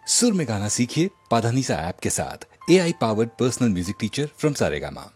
सुर में गाना सीखिए पाधानीसा ऐप के साथ। AI powered personal music teacher from Saregama.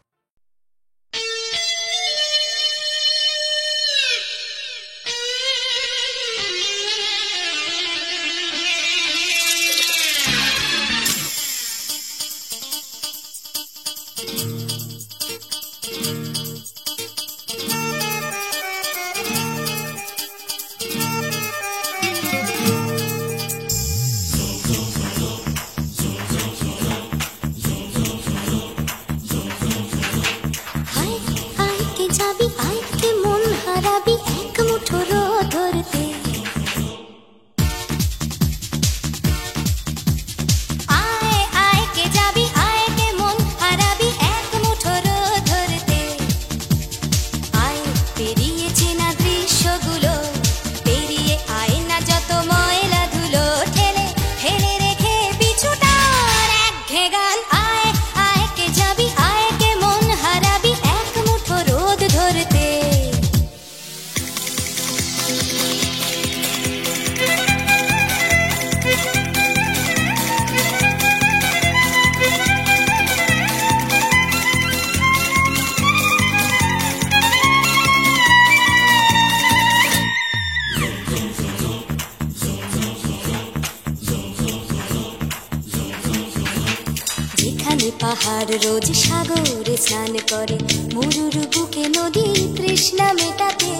পাহাড় রোজ সাগরে স্নান করে, মরুর বুকে নদী তৃষ্ণা মেটাতে।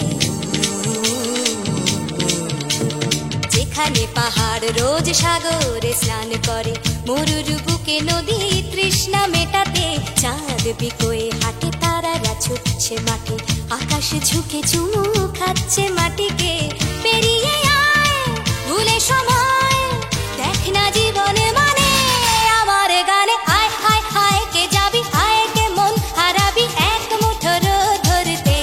যেখানে পাহাড় রোজ সাগরে স্নান করে, মরুর বুকে নদী তৃষ্ণা মেটাতে। চাঁদ বিকোয়ে হাটে, তারারা ছুটছে মাঠে, আকাশ ঝুঁকে চুমু খাচ্ছে মাটিকে। পেরিয়ে আয় ভুলে সময়, দেখ না জীবনে মানে আমার গানে। আয় আয় আয় কে যাবি, আয় কে মন হারাবি এক মুঠো রোদ ধরতে।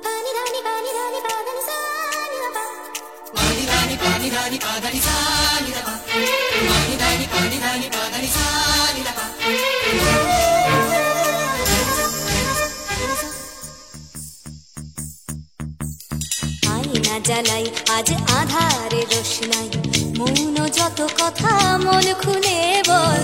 পানি রানি পানি রানি পানি সানি রাবা, পানি রানি পানি রানি পানি সানি রাবা, পানি রানি পানি রানি পানি সানি রাবা। আয়না জ্বালাই আজ আধারে রোশনাই, মৌন যত কথা মন খুলে বল।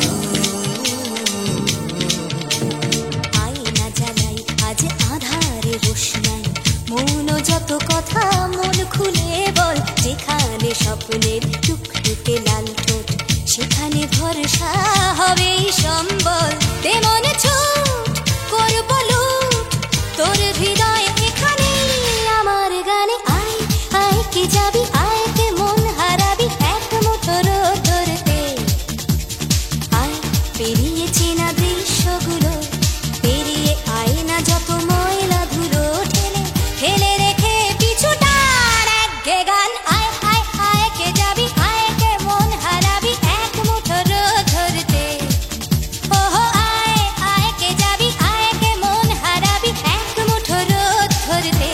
আয়না জ্বালাই আজ আধারে রোশনাই, মৌন যত কথা মন খুলে বল। যেখানে স্বপ্নের টুকটুকে লাল ঠোঁট, সেখানে ভরসা হবে সম্বল। তেমন ছুট করব লুট তোর হৃদয় এখানে আমার গানে। আয় আয় কে যাবি, আয় কে মন হারাবি এক মুঠো রোদ ধরতে। আয় পেরিয়ে চেনা দৃশ্যগুলো, পেরিয়ে আয় না যত ময়লা ধুলো। ঠেলে ঠেলে রেখে পিছুটার একঘে গান। আয় আয় আয় কে যাবি, আয় কে মন হারাবি এক মুঠো রোদ ধরতে। ওহো আয় আয় কে যাবি, আয় কে মন হারাবি এক মুঠো রোদ ধরতে।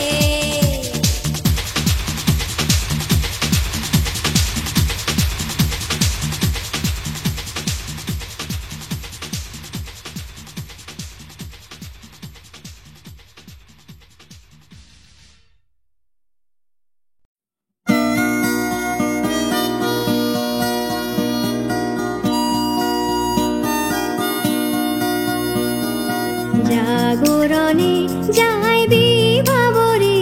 জাগরণে যাই বিভাবরী,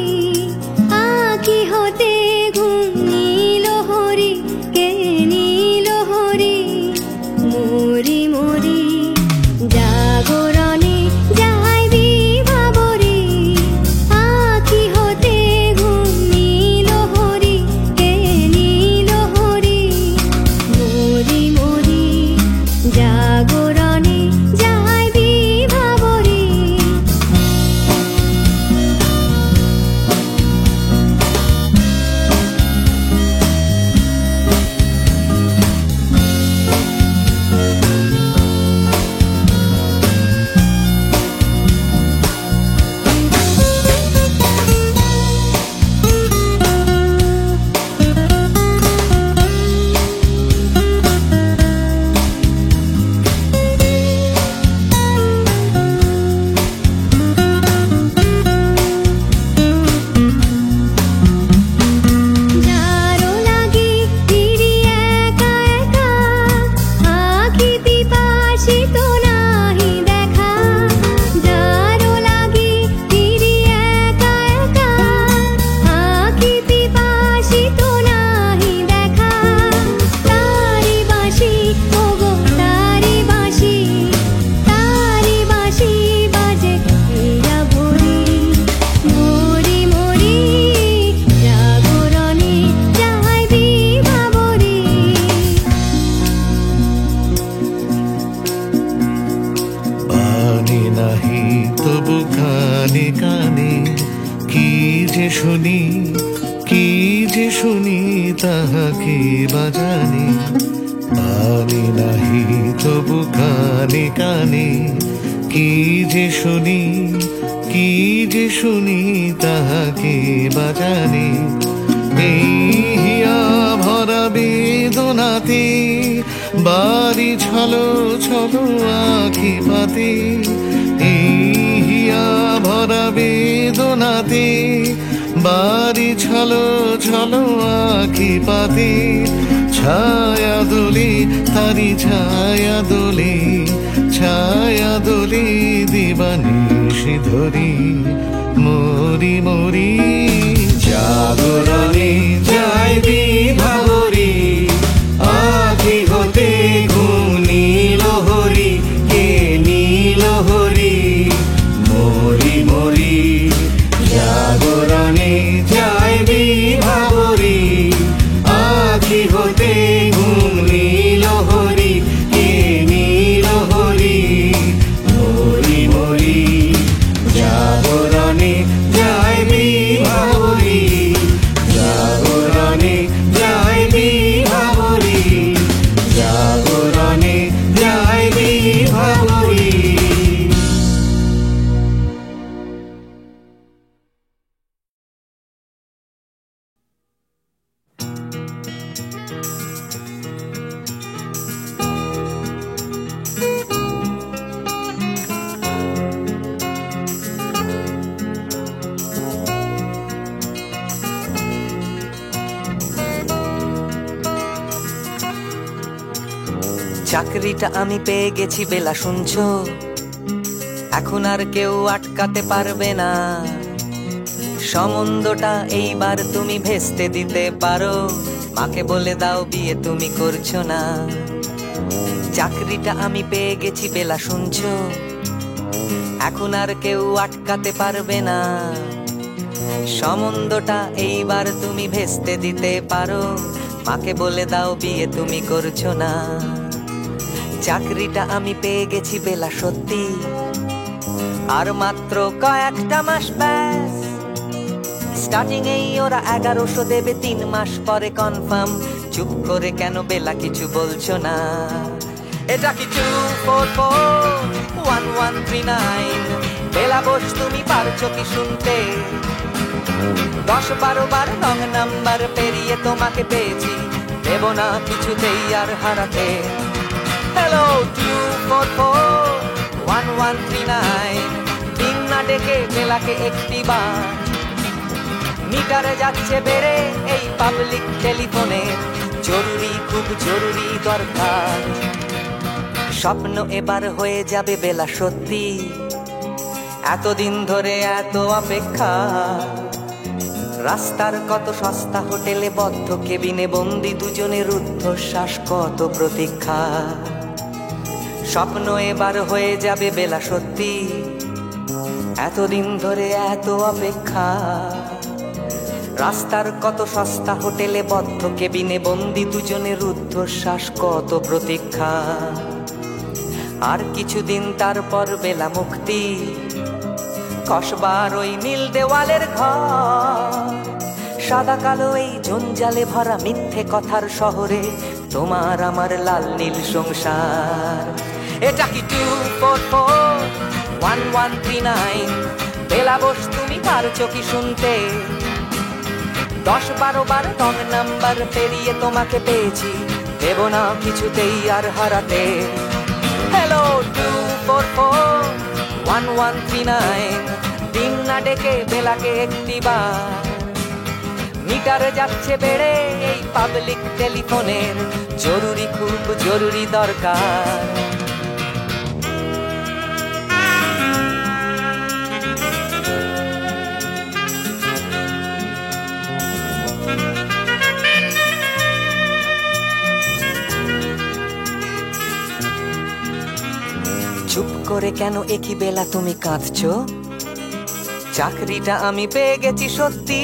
আঁখি হতে ঘুম নীল হরি, কে নীল হরি মরি মরি। জাগরণে যাই বিভাবরী, আঁখি হতে ঘুম নীল হরি, কে নীল হরি মরি মরি। জাগরণে যাই বিভাবরী। যে শুনি তাহা কি বাজানে, আনি নাহি তবু কানে কানে। কি যে শুনি, কি যে শুনি তাহা কি বাজানে। এই হিয়া ভরা বেদনাতে বাড়ি ছলো ছলো আখি পাতে। এই হিয়া ভরা বেদনাতে বাড়ি ছলো ছলো আখি পাতে। ছায়া দোলে তারি ছায়া দোলে, ছায়া দোলে দিবানিশি ধরি মরি মরি। জাগরণে যায় বিভাবরী, আখি হতে ঘুম নীল হরি, কে নীল হরি মরি মরি। জাগরণে যায় বিভাবরী, আখি হতে ঘুম নীল হরি, কে নীল হরি মরি মরি। জাগরণে যায় বিভাবরী, জাগরণে যায় বিভাবরী, জাগরণে যায় বিভাবরী। চাকরিটা আমি পেয়ে গেছি বেলা, শুনছো? এখন আর কেউ আটকাতে পারবে না। সম্বন্ধটা এইবার তুমি ভেস্তে দিতে পারো, মাকে বলে দাও বিয়ে তুমি করছো না। চাকরিটা আমি পেয়ে গেছি বেলা, শুনছো? এখন আর কেউ আটকাতে পারবে না। সম্বন্ধটা এইবার তুমি ভেস্তে দিতে পারো, মাকে বলে দাও বিয়ে তুমি করছো না। চাকরিটা আমি পেয়ে গেছি বেলা, সত্যি আর মাত্র কয়েকটা মাস ব্যাস। স্টার্টিং এই ওরা 1100 দেবে, 3 মাস পরে কনফার্ম। চুপ করে কেন বেলা কিছু বলছো না? এটা কি 2441139? বেলা বস তুমি পারছো কি শুনতে? 10-12 বার রং নাম্বার পেরিয়ে তোমাকে পেয়েছি, দেব না কিছুতেই আর হারাতে। হ্যালো 2441139, দিন না ডেকে বেলাকে একটি বার। মিটারে যাচ্ছে বেড়ে এই পাবলিক টেলিফোনের, জরুরি খুব জরুরি দরকার। স্বপ্ন এবার হয়ে যাবে বেলা, সত্যি এতদিন ধরে এত অপেক্ষা। রাস্তার কত সস্তা হোটেলে বদ্ধ কেবিনে বন্দি দুজনের রুদ্ধশ্বাস, কত প্রতীক্ষা। স্বপ্ন এবার হয়ে যাবে বেলা, সত্যি এতদিন ধরে এত অপেক্ষা। রাস্তার কত সস্তা হোটেলে বদ্ধ কেবিনে বন্দি দুজনের রুদ্ধশ্বাস, কত প্রতীক্ষা। আর কিছুদিন তারপর বেলা মুক্তি, কসবার ওই নীল দেওয়ালের ঘর। সাদা কালো এই জঞ্জালে ভরা মিথ্যে কথার শহরে তোমার আমার লাল নীল সংসার। এটা কি 2441139? বেলা বস তুমি পারছো কি শুনতে? 10-12 বার রং নাম্বার পেরিয়ে তোমাকে পেয়েছি, দেব না কিছুতেই আর হারাতে। হ্যালো 2441139, দিন না ডেকে বেলাকে একটি বার। মিটারে যাচ্ছে বেড়ে এই পাবলিক টেলিফোনের, জরুরি খুব জরুরি দরকার। চুপ করে কেন একই বেলা তুমি কাঁদছো? চাকরিটা আমি পেয়ে গেছি সত্যি,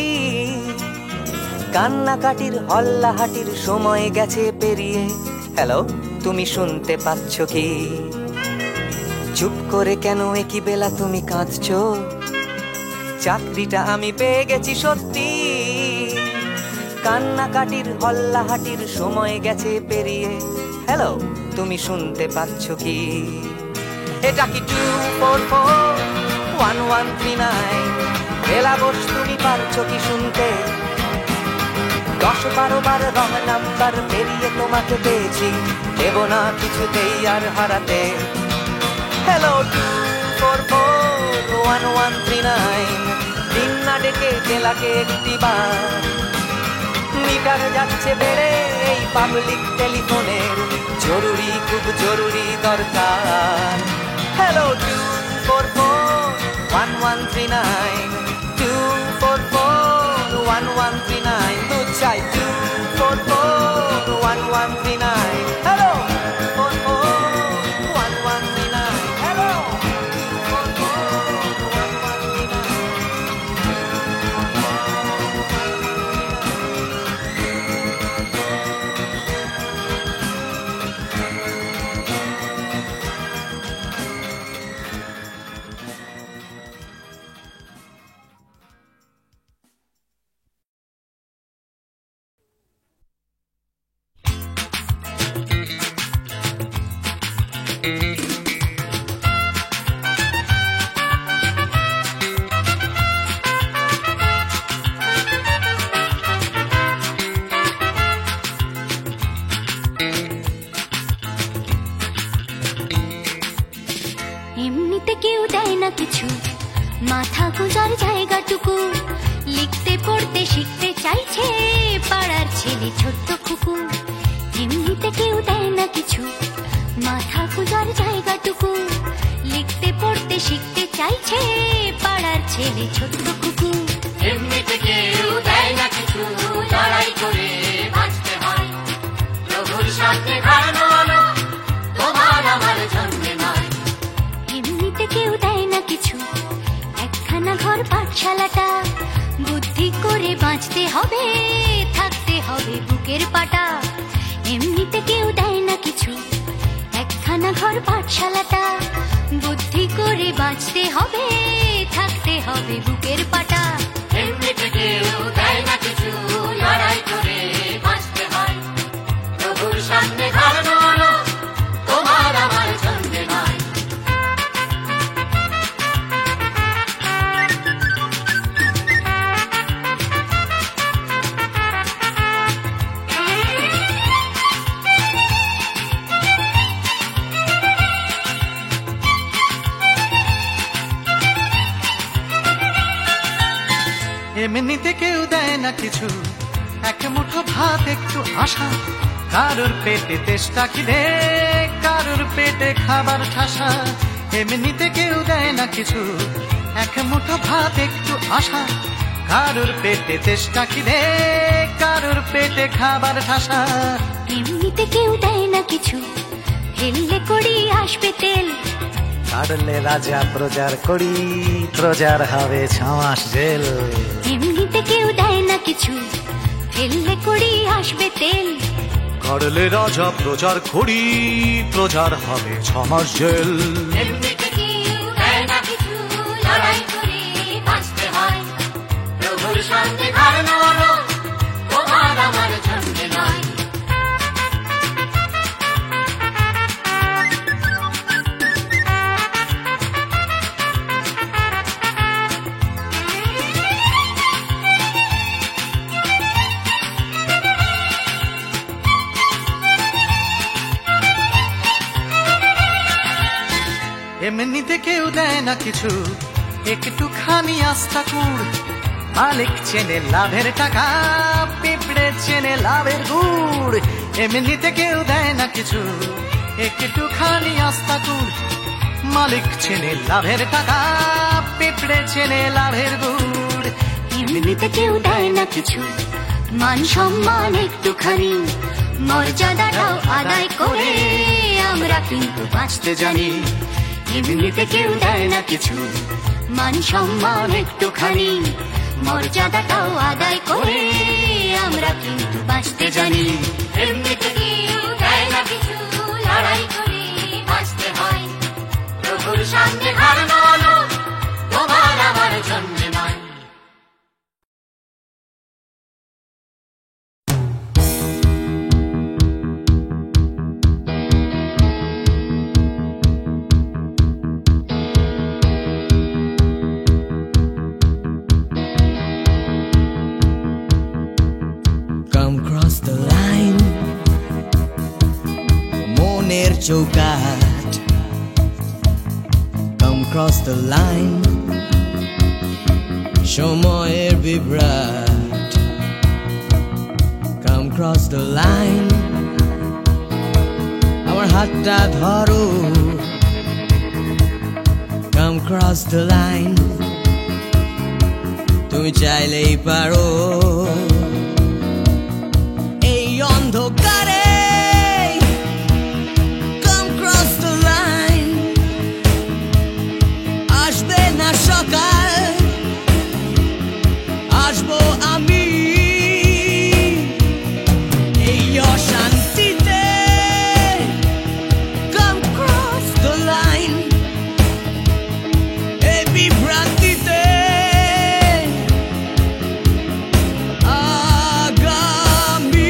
কান্নাকাটির হল্লাহাটির সময় গেছে পেরিয়ে। হ্যালো তুমি শুনতে পাচ্ছ কি? চুপ করে কেন একই বেলা তুমি কাঁদছো? চাকরিটা আমি পেয়ে গেছি সত্যি, কান্নাকাটির হল্লাহাটির সময় গেছে পেরিয়ে। হ্যালো, তুমি শুনতে পাচ্ছ কি? এটা কি 244-1139? বেলা বোস, তুমি পারছো কি শুনতে? 10-12 বার রং নাম্বার পেরিয়ে তোমাকে পেয়েছি, দেব না কিছুতেই আর হারাতে। হ্যালো 244-1139, দিন না ডেকে জেলাকে একটি বার। মিটার যাচ্ছে বেড়ে এই পাবলিক টেলিফোনের, জরুরি খুব জরুরি দরকার। হ্যালো 244-1139, 244-1139, তো চাই 244-1139। Hello 244-1139, hello 244-1139। এমনিতে কেউ দেয় না কিছু, মাথা গোজার জায়গাটুকু। লিখতে পড়তে শিখতে চাইছে পাড়ার ছেলে ছোট্ট খুকু। এমনিতে কেউ দেয় না কিছু, মাথা গোজার জায়গাটুকু। লিখতে পড়তে শিখতে চাইছে পাড়ার ছেলে ছোট্ট খুকু। এমনিতে কেউ দেয় না কিছু, লড়াই করে বাঁচতে হয়। প্রভুর সাথে হারানো আলো তোমার আমার জন্মে নয়। এমনিতে কেউ দেয় না কিছু, একখানা ঘর পাঠশালাটা। বুদ্ধি করে বাঁচতে হবে, থাকতে হবে বুকের পাটা। এমনিতে কেউ দেয় না কিছু, একখানা ঘর পাঠশালাটা। বুদ্ধি করে বাঁচতে হবে, থাকতে হবে বুকের পাটা। এমনিতে কেউ দেয় না কিছু, লড়াই করে বাঁচতে হয়। প্রভুর সামনে হারানো আলো তোমার আমার জন্মে নয়। এমনিতে কেউ দেয় না কিছু, এক মুঠো ভাত একটু আশা। কারোর পেটে তেষ্টা খিদে, কারোর পেটে খাবার ঠাসা। এমনিতে কেউ দেয় না কিছু, এক মুঠো ভাত একটু আশা। কারোর পেটে তেষ্টা খিদে, কারোর পেটে খাবার ঠাসা। এমনিতে কেউ দেয় না কিছু, হেললে করি আসবে তেল। কাটলে রাজা প্রজার করি, প্রজার হবে 6 মাস জেল। এমনিতে কেউ দেয় না কিছু, হেললে করি আসবে তেল। কাটলে রাজা প্রজার করি, প্রজার হবে 6 মাস জেল। এমনিতে কেউ দেয় না কিছু, লড়াই করে বাঁচতে হয়। প্রভুর সামনে হারানো আলো তোমার আমার জন্মে নয়। এমনিতে কেউ দেয় না কিছু, একটুখানি আস্থা কুড়। মালিক চেনে লাভের টাকা, পিঁপড়ে চেনে লাভের গুড়। এমনিতে কেউ দেয় না কিছু, একটুখানি আস্থা কুড়। মালিক চেনে লাভের টাকা, পিঁপড়ে চেনে লাভের গুড়। এমনিতে কেউ দেয় না কিছু, মান সম্মান একটুখানি। মর্যাদাটাও আদায় করে আমরা কিন্তু বাঁচতে জানি। এমনিতে কেউ দেয় না কিছু, মান সম্মান একটুখানি। মর্যাদাটাও আদায় করে আমরা কিন্তু বাঁচতে জানি। এমনিতে কেউ দেয় না কিছু, লড়াই করে বাঁচতে হয়। প্রভুর সামনে হারানো আলো তোমার আমার জন্মে নয়। Come cross the line, মনের চৌকাঠ। Come cross the line, সময়ের বিভ্রাট। Come cross the line, আমার হাতটা ধরো। Come cross the line, তুমি চাইলেই পারো। এই অন্ধকারে Come cross the line, আসবে না সকাল, আসবো আমি। এই অশান্তিতে Come cross the line, এই বিভ্রান্তিতে আগামী।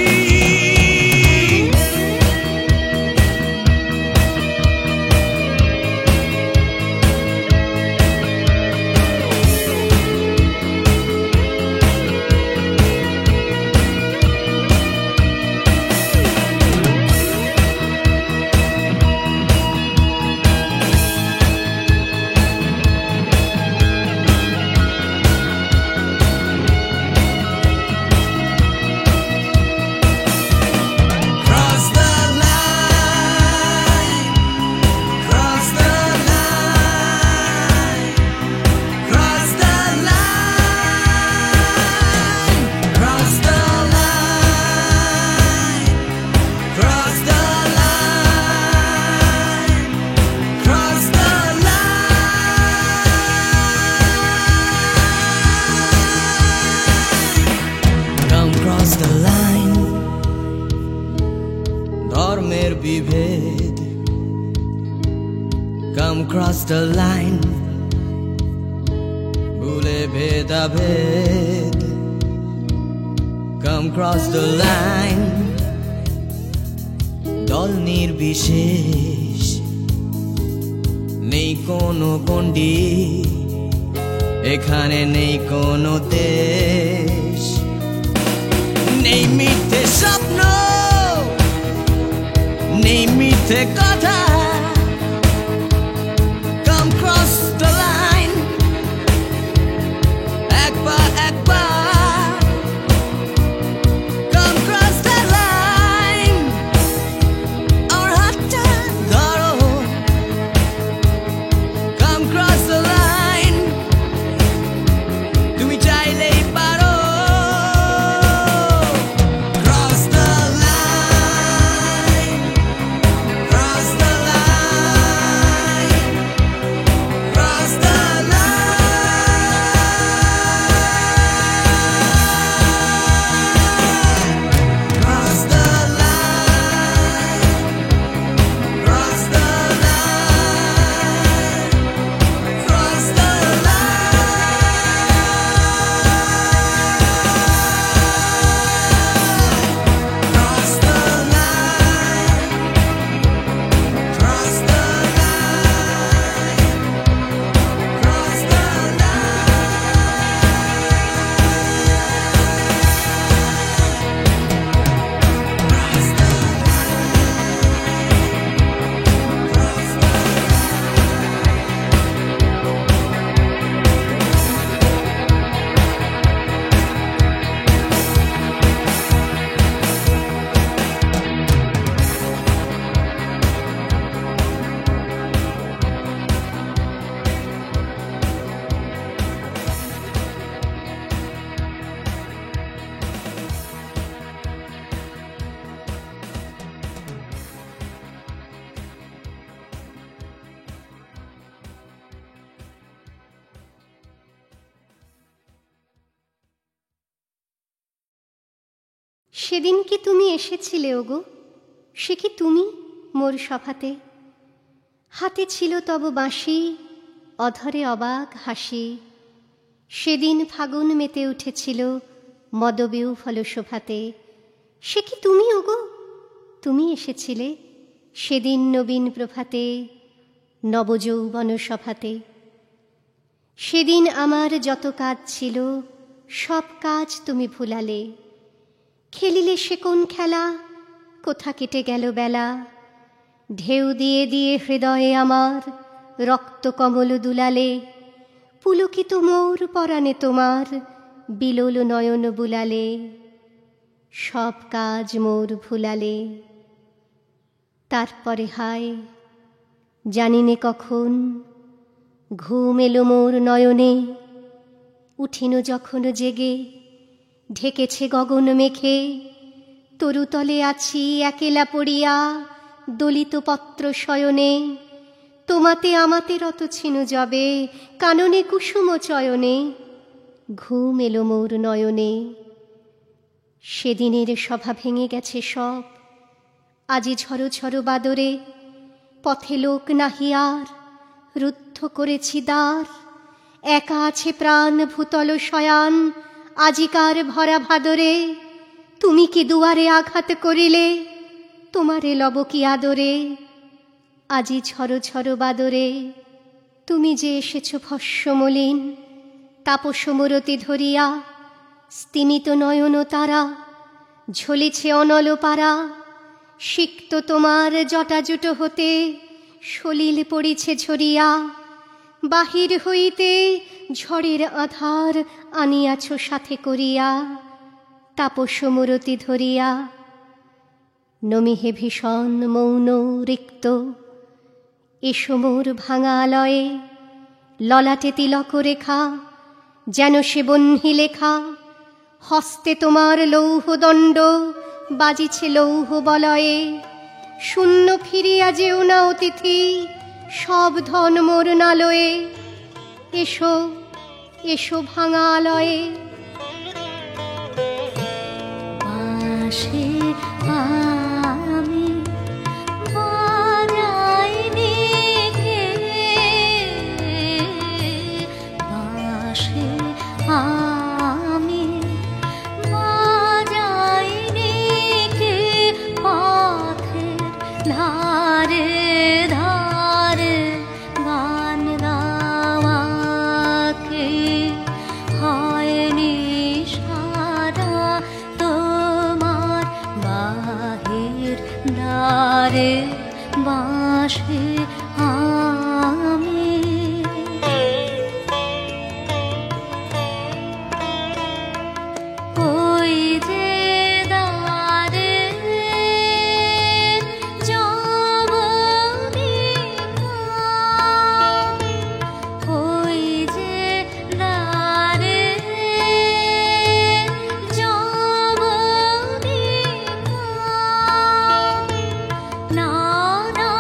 Cross the line, cross the line, cross the line, cross the line, cross the line, cross the line. Come cross the line, ধর্মের বিভেদ। Come cross the line, ভুলে ভেদাভেদ। Come cross the line, দল নির্বিশেষ, নেই কোনো গণ্ডি, এখানে নেই কোনো দেশ। নেই মিথ্যে স্বপ্ন, নেই মিথ্যে কথা। Come cross the line, একবার একবার Come cross the line, আমার হাতটা ধরো। Come cross the line, তুমি চাইলেই পারো। Cross the line, cross the line, cross the line, cross the line, cross the line, cross the cross the line, cross the line, cross the সেদিন কি তুমি এসেছিলে ওগো, সে কি তুমি মোর সভাতে? হাতে ছিল তব বাঁশি, অধরে অবাক হাসি। সেদিন ফাগুন মেতে উঠেছিল মদবিউ ফলশোভাতে। সে কি তুমি ওগো, তুমি এসেছিলে সেদিন নবীন প্রভাতে, নবযৌবন সভাতে। সেদিন আমার যত কাজ ছিল সব কাজ তুমি ভুলালে, খেলিলে সে কোন খেলা, কোথা কেটে গেল বেলা। ঢেউ দিয়ে দিয়ে হৃদয়ে আমার রক্ত কমল দুলালে, পুলকিত মোর পরাণে তোমার বিলোল নয়ন বুলালে, সব কাজ মোর ভুলালে। তারপরে হায় জানিনে কখন ঘুম এলো মোর নয়নে, উঠিনু যখন জেগে ঢেকেছে গগন মেঘে, তরুতলে আছি একেলা পড়িয়া দলিত পত্র শয়নে। তোমাতে আমাতে রত ছিনু যবে কাননে কুসুম চয়নে, ঘুম এলো মোর নয়নে। সেদিনের সভা ভেঙে গেছে সব, আজি ঝড়ো ঝড়ো বাদরে, পথে লোক নাহি আর, রুদ্ধ করেছি দ্বার। একা আছে প্রাণ ভূতল শয়ান আজিকার ভরা ভাদরে, তুমি কি দুয়ারে আঘাত করিলে, তোমারে লব কি আদরে। আজি ঝড়ো ঝড়ো বাদরে, তুমি যে এসেছ ভস্মমলিন, তাপসমরতি ধরিয়া স্তিমিত নয়ন তারা, ঝলিছে অনল পারা। সিক্ত তোমার জটাজুট হতে সলিল পড়িছে ঝরিয়া, বাহির হইতে ঝড়ের আধার আনিয়াছ সাথে করিয়া, তাপসমরতি ধরিয়া। নমিহে ভীষণ মৌন রিক্ত, এসো মোর ভাঙালয়ে, ললাটে তিলক রেখা যেন সে বহ্নি লেখা। হস্তে তোমার লৌহদণ্ড বাজিছে লৌহ বলয়ে, শূন্য ফিরিয়া যেও না অতিথি, সব ধন মোর নালয়ে। এসো এসো ভাঙালয়ে। পাশে আমি বাজাইনি কে, পাশে আমি বাজাইনি কে, পথের ধারে ধারে গান গাওয়াকে হয়নি সারা তোমার বাহির দ্বারে বাসে আমি। ওই যে দ্বারে যমনিকা, ওই যে দ্বারে যমনিকা, নানা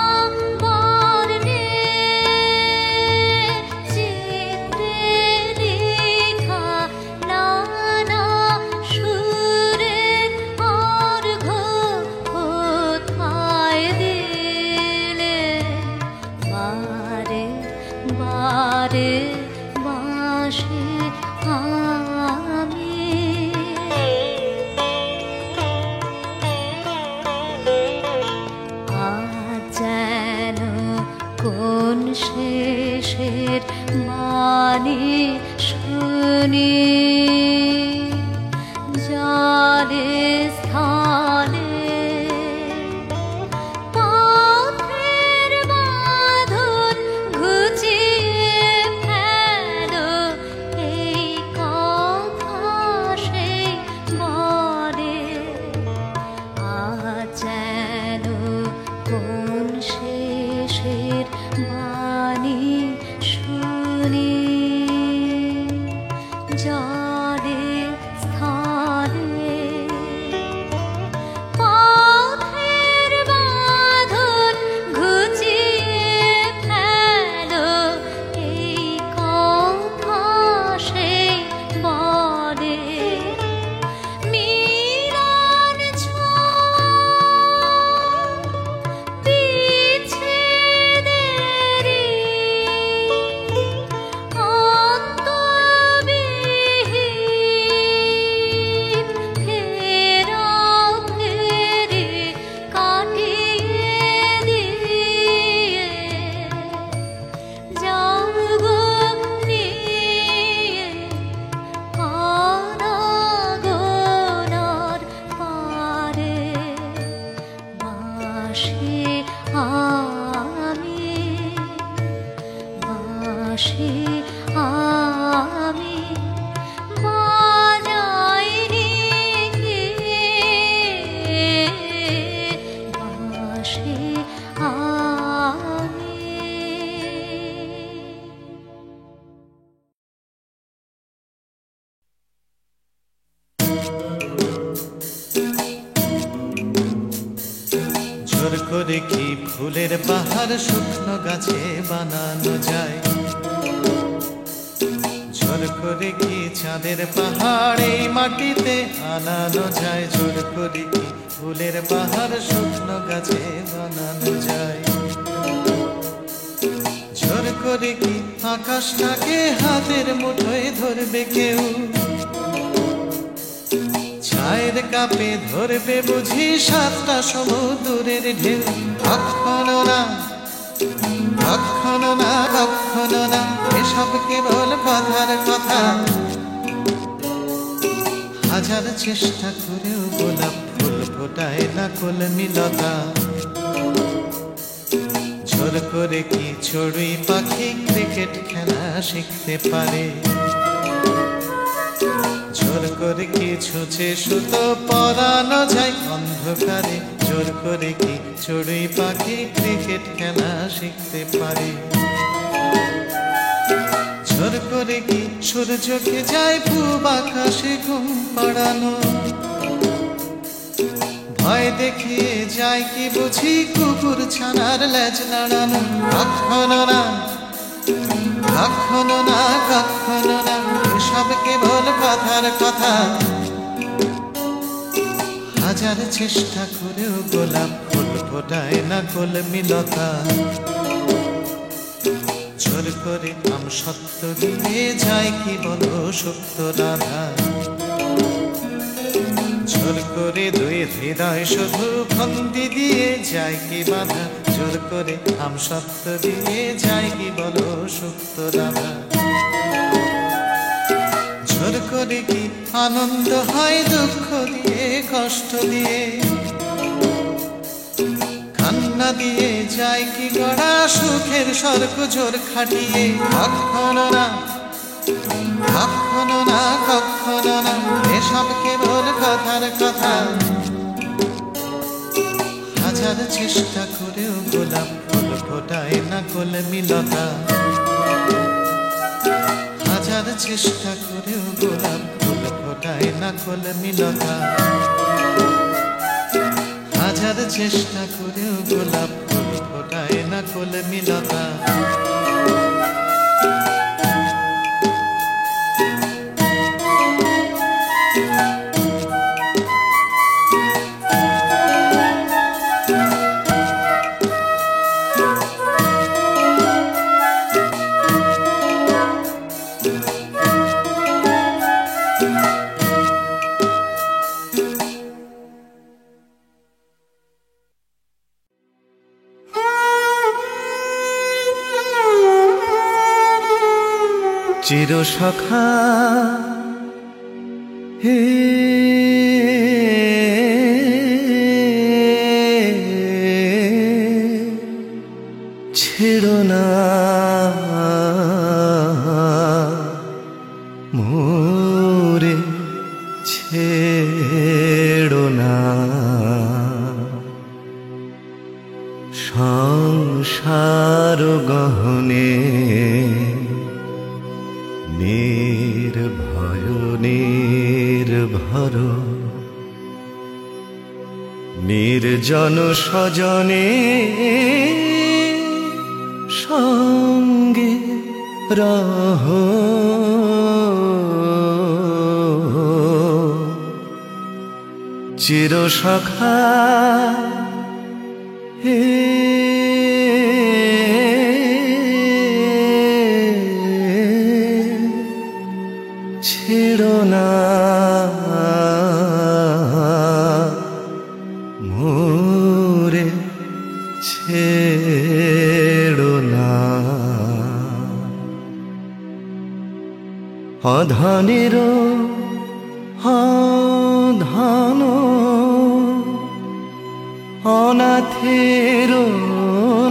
জোর করে কি ফুলের পাহাড় শুকনো গাছে বানানো যায়? জোর করে কি চাঁদের পাহাড় এই মাটিতে আনানো যায়? জোর করে কি ফুলের পাহাড় শুকনো গাছে বানানো যায়? জোর করে কি আকাশটাকে হাতের মুঠোয় ধরবে কেউ? চায়ের কাপে ধরবে বুঝি সাতটা সমুদ্রের ঢেউ? কখনো না, কখনো না, কখনো না, এসব কেবল কথার কথা। হাজার চেষ্টা করেও গোলাপ ফুল ফোটায় না কলমিলতা। জোর করে কি চড়ুই পাখি ক্রিকেট খেলা শিখতে পারে? জোর করে কি ছুঁচে সুতো পরানো যায় অন্ধকারে? জোর করে কি চড়ুই পাখি ক্রিকেট খেলা শিখতে পারে? জোর করে কি সূর্যকে যায় পূব আকাশে ঘুম পাড়ানো? ভয় দেখিয়ে যায় কি বুঝি কুকুর ছানার লেজ নাড়ানো? কখনো না, কখনো না, কখনো না, এসব কেবল কথার কথা। হাজার চেষ্টা করেও গোলাপ ফুল ফোটায় না কলমিলতা। জোর করে আম সত্য দিয়ে যায় কি বলো সুপ্ত রাধা? জোর করে দুই হৃদয় শুধু ফন্দি দিয়ে যায় কি বাধা? জোর করে আম সত্য দিয়ে যায় কি বলো সুপ্ত রাধা? জোর করে কি আনন্দ হয় দুঃখ দিয়ে কষ্ট দিয়ে? কান্না দিয়ে যায় কি গড়া সুখের স্বর্গ জোর খাটিয়ে? কখনো না, কখনো না, কখনো না, এসব কেবল কথার কথা। হাজার চেষ্টা করেও গোলাপ ফুল ফোটায় না কলমিলতা। হাজার চেষ্টা করেও গোলাপ ফুল ফোটায় না কলমিলতা। হাজার চেষ্টা করেও গোলাপ ফুল ফোটায় না কলমিলতা। চির সখা হে ছেড়ো না মোরে, ছেড়ো না সংসার গহনে নির্ভয় নির্ভর নির্জন স্বজনে সঙ্গে রহ। চির সখা হে ছেড়ো না মোরে, ছেড়ো না অধনের ধন অনাথের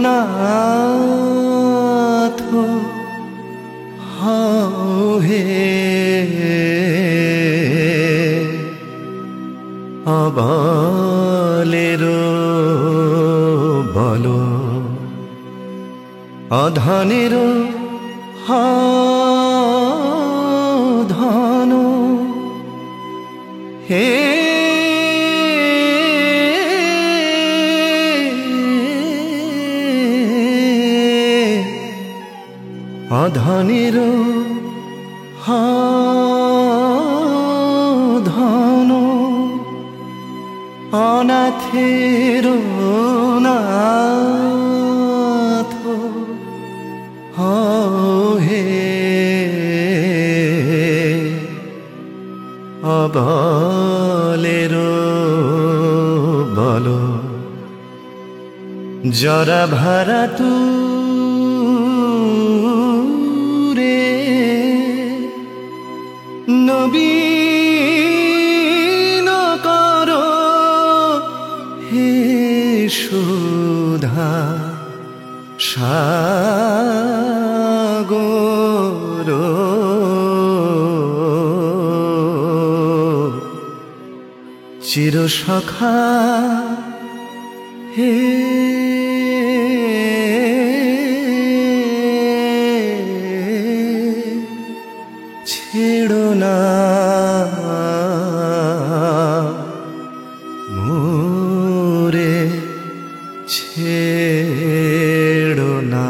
নাথ হে অবলের বল অধনের ধন হে প্রাণের ধন অনাথের নাথ হে অবলের বল জরা ভারা তু রে নবীন কর হে সুধা সাগর চির সখা হে ছেড়ো না মোরে ছেড়ো না।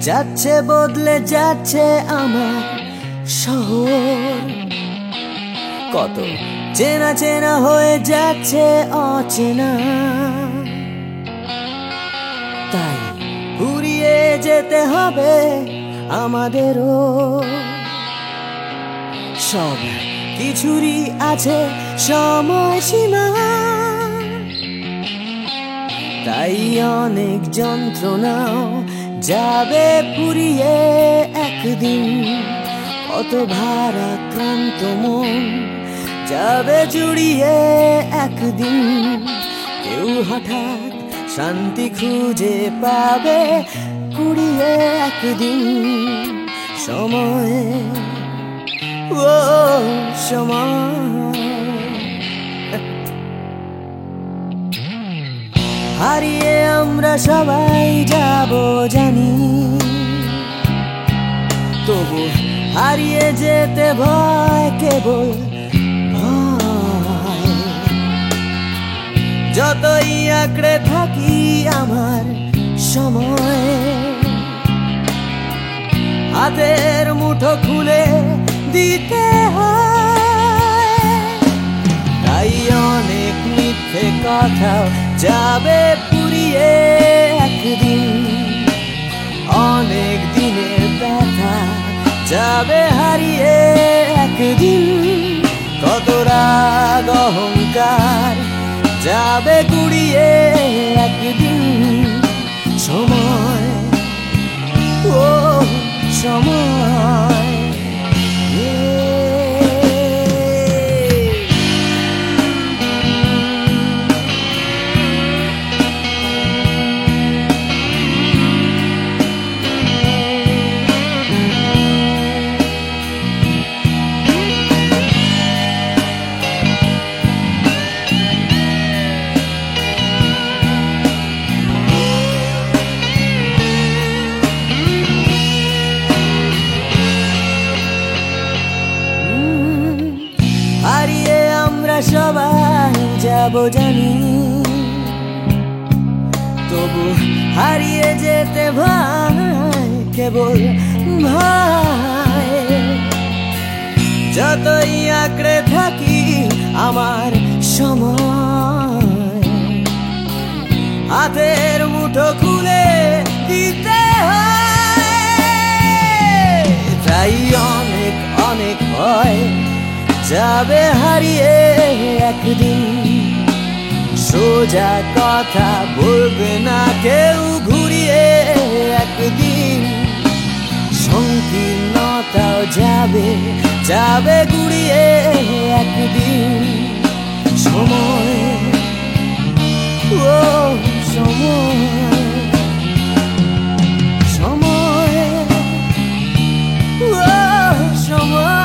যাচ্ছে বদলে যাচ্ছে আমার শহর, কত চেনা চেনা হয়ে যাচ্ছে অচেনা, তাই ঘুরিয়ে যেতে হবে আমাদেরও। সব কিছুরই আছে সময়সীমা, তাই অনেক যন্ত্রণাও যাবে ফুরিয়ে একদিন, কত ভারাক্রান্ত মন যাবে জুড়িয়ে একদিন। কেউ হঠাৎ শান্তি খুঁজে পাবে কুড়িয়ে একদিন। সময় ও সময় হারিয়ে আমরা সবাই যাব জানি, তবু হারিয়ে যেতে ভয় কেবল ভয়। যতই আঁকড়ে থাকি আমার সময়, হাতের মুঠো খুলে দিতে হয়। তাই অনেক মিথ্যে কথাও যাবে পুরিয়ে একদিন, অনেক দিনের ব্যথা যাবে হারিয়ে একদিন। কত রাগ অহংকার যাবে গুড়িয়ে একদিন। সময় ও সময় সবাই যাব জানি, তবু হারিয়ে যেতে ভয় কেবল ভয়। যতই আঁকড়ে থাকি আমার সময়, হাতের মুঠো খুলে দিতে হয়। তাই অনেক অনেক ভয় যাবে হারিয়ে একদিন। সোজা কথা বলবে না কেউ ঘুরিয়ে একদিন। সংকীর্ণতাও যাবে যাবে ঘুরিয়ে একদিন। সময় ও সময় সময় ও সময়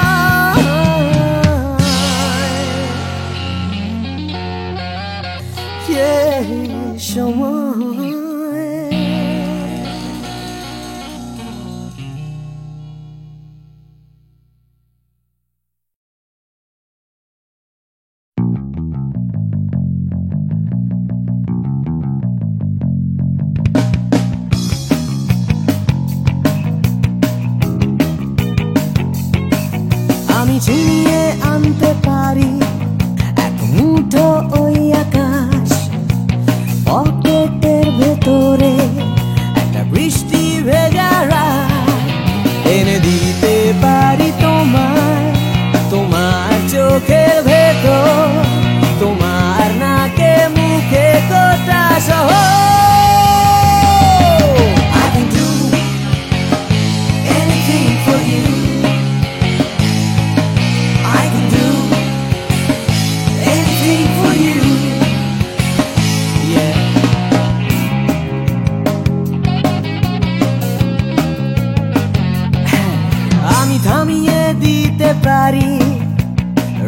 পারি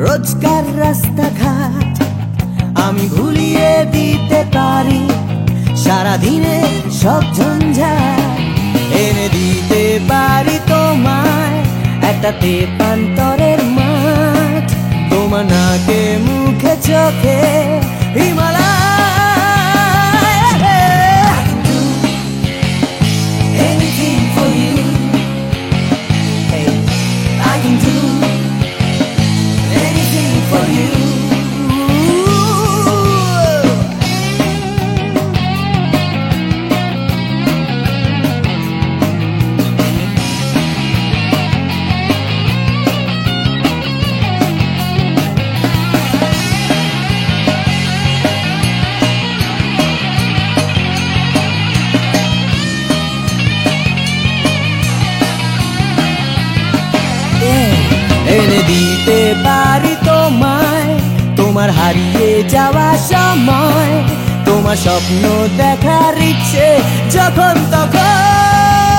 রোজকার রাস্তাঘাট, আমি ভুলিয়ে দিতে পারি সারাদিনে সব ঝঞ্ঝাট, এনে দিতে পারি তোমায় একটা তেপান্তরের মাঠ, তোমার নাকে মুখে চোখে Himalaya. Anything for you, hey, I can do anything for you. এনে দিতে পারি তোমায় তোমার হারিয়ে যাওয়া সময়, তোমার স্বপ্ন দেখার ইচ্ছে যখন তখন।